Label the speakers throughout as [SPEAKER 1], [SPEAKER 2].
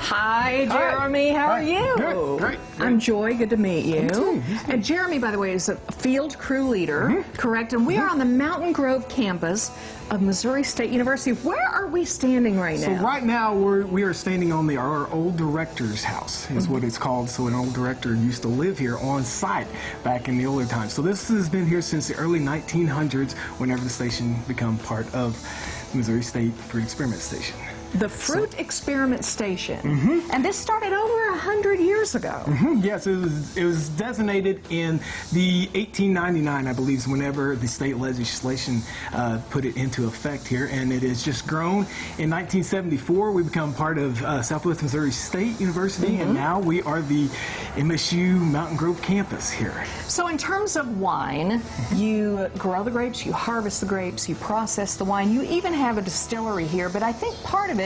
[SPEAKER 1] Hi, Jeremy. How are you?
[SPEAKER 2] Good. Great.
[SPEAKER 1] I'm Joy. Good to meet you.
[SPEAKER 2] You too.
[SPEAKER 1] And Jeremy, by the way, is a field crew leader, correct? And we are on the Mountain Grove campus of Missouri State University. Where are we standing right now?
[SPEAKER 2] So right now we are standing on our old director's house, is what it's called. So an old director used to live here on site back in the older times. So this has been here since the early 1900s, whenever the station became part of Missouri State Fruit Experiment Station.
[SPEAKER 1] The Fruit Experiment Station. And this started over 100 years ago.
[SPEAKER 2] Yes, it was designated in the 1899, I believe, is whenever the state legislation put it into effect here, and it has just grown. In 1974, we become part of Southwest Missouri State University, and now we are the MSU Mountain Grove campus here.
[SPEAKER 1] So in terms of wine, you grow the grapes, you harvest the grapes, you process the wine, you even have a distillery here, but I think part of it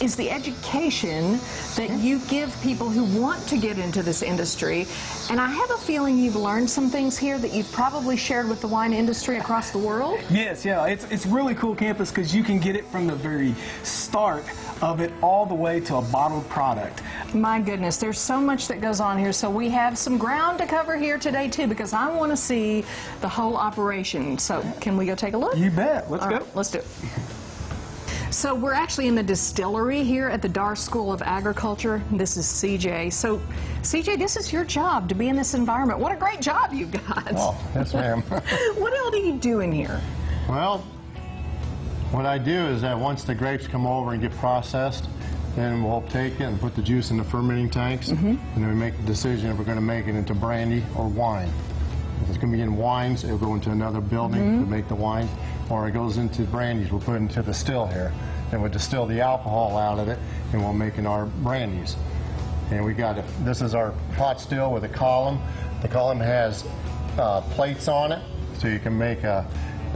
[SPEAKER 1] is the education that you give people who want to get into this industry. And I have a feeling you've learned some things here that you've probably shared with the wine industry across the world.
[SPEAKER 2] Yes, yeah, it's really cool campus because you can get it from the very start of it all the way to a bottled product.
[SPEAKER 1] My goodness, there's so much that goes on here. So we have some ground to cover here today too, because I want to see the whole operation. So can we go take a look?
[SPEAKER 2] You bet. Let's go.
[SPEAKER 1] Let's do it. So we're actually in the distillery here at the Dar School of Agriculture. This is CJ. So CJ, this is your job to be in this environment. What a great job you've got.
[SPEAKER 3] Oh, yes, ma'am.
[SPEAKER 1] What all do you do in here?
[SPEAKER 3] Well, what I do is that once the grapes come over and get processed, then we'll take it and put the juice in the fermenting tanks, and then we make the decision if we're going to make it into brandy or wine. If it's going to be in wines, it'll go into another building to make the wine, or it goes into brandies. We'll put it into the still here, and we'll distill the alcohol out of it, and we'll make in our brandies. And we got it. This is our pot still with a column. The column has plates on it, so you can make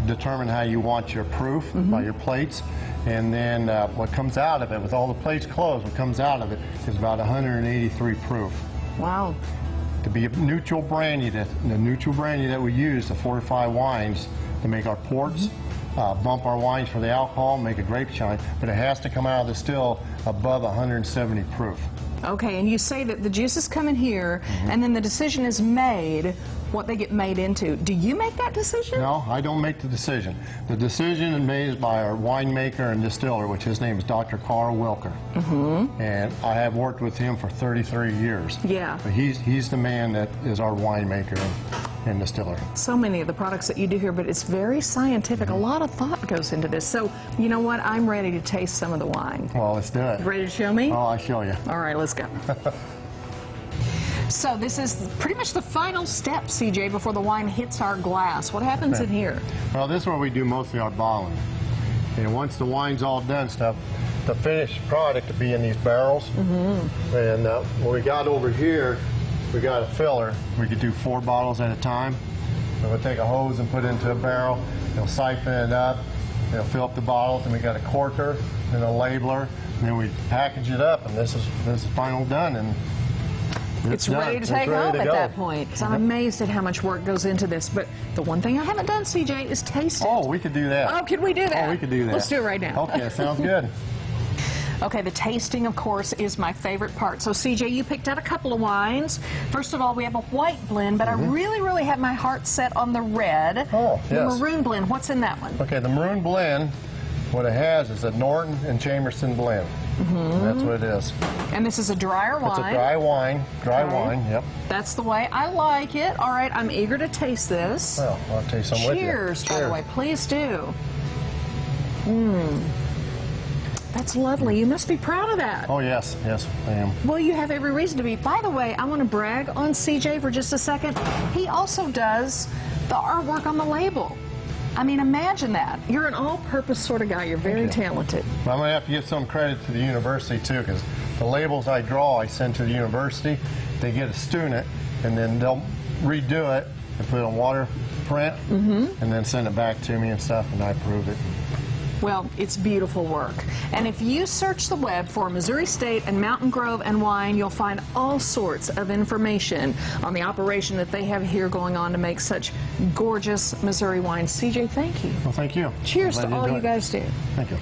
[SPEAKER 3] determine how you want your proof by your plates. And then what comes out of it, with all the plates closed, what comes out of it is about 183 proof.
[SPEAKER 1] Wow.
[SPEAKER 3] To be a neutral brandy, the neutral brandy that we use to fortify wines to make our ports, bump our wines for the alcohol, make a grape shine, but it has to come out of the still above 170 proof.
[SPEAKER 1] Okay, and you say that the juices come in here, and then the decision is made what they get made into. Do you make that decision?
[SPEAKER 3] No, I don't make the decision. The decision is made by our winemaker and distiller, which his name is Dr. Carl Wilker. And I have worked with him for 33 years.
[SPEAKER 1] Yeah.
[SPEAKER 3] But he's the man that is our winemaker and distiller.
[SPEAKER 1] So many of the products that you do here, but it's very scientific. A lot of thought goes into this. So, you know what? I'm ready to taste some of the wine.
[SPEAKER 3] Well, let's do it.
[SPEAKER 1] Ready to show me?
[SPEAKER 3] Oh, I'll show you.
[SPEAKER 1] All right, let's go. So this is pretty much the final step, CJ, before the wine hits our glass. What happens in here?
[SPEAKER 3] Well, this is where we do mostly our bottling. And once the wine's all done, the finished product to be in these barrels. And what we got over here, we got a filler. We could do 4 bottles at a time. So we'll take a hose and put it into a barrel. They'll siphon it up. They'll fill up the bottles, and we got a corker and a labeler. And then we package it up, and this is final done. And
[SPEAKER 1] it's ready to take home at that point. So I'm amazed at how much work goes into this. But the one thing I haven't done, CJ, is taste it.
[SPEAKER 3] Oh, we could do that.
[SPEAKER 1] Oh, can we do that?
[SPEAKER 3] Oh, we could do that.
[SPEAKER 1] Let's do it right now.
[SPEAKER 3] Okay, sounds good.
[SPEAKER 1] Okay, the tasting, of course, is my favorite part. So, CJ, you picked out a couple of wines. First of all, we have a white blend, but I really have my heart set on the red.
[SPEAKER 3] Oh, yes.
[SPEAKER 1] The maroon blend. What's in that one?
[SPEAKER 3] Okay, the maroon blend, what it has is a Norton and Chamerson blend. And that's what it is.
[SPEAKER 1] And this is a drier wine.
[SPEAKER 3] It's a dry wine. Wine, yep.
[SPEAKER 1] That's the way I like it. All right, I'm eager to taste this.
[SPEAKER 3] Well, I'll taste some with you.
[SPEAKER 1] Cheers, by the way. Please do. That's lovely. You must be proud of that.
[SPEAKER 3] Oh, yes. Yes, I am.
[SPEAKER 1] Well, you have every reason to be. By the way, I want to brag on CJ for just a second. He also does the artwork on the label. I mean, imagine that. You're an all-purpose sort of guy. You're very talented.
[SPEAKER 3] Well, I'm going to have to give some credit to the university, too, because the labels I draw, I send to the university. They get a student, and then they'll redo it and put it on water print, and then send it back to me and stuff, and I approve it.
[SPEAKER 1] Well, it's beautiful work. And if you search the web for Missouri State and Mountain Grove and wine, you'll find all sorts of information on the operation that they have here going on to make such gorgeous Missouri wines. CJ, thank you.
[SPEAKER 3] Well, thank you.
[SPEAKER 1] Cheers to all you guys do.
[SPEAKER 3] Thank you.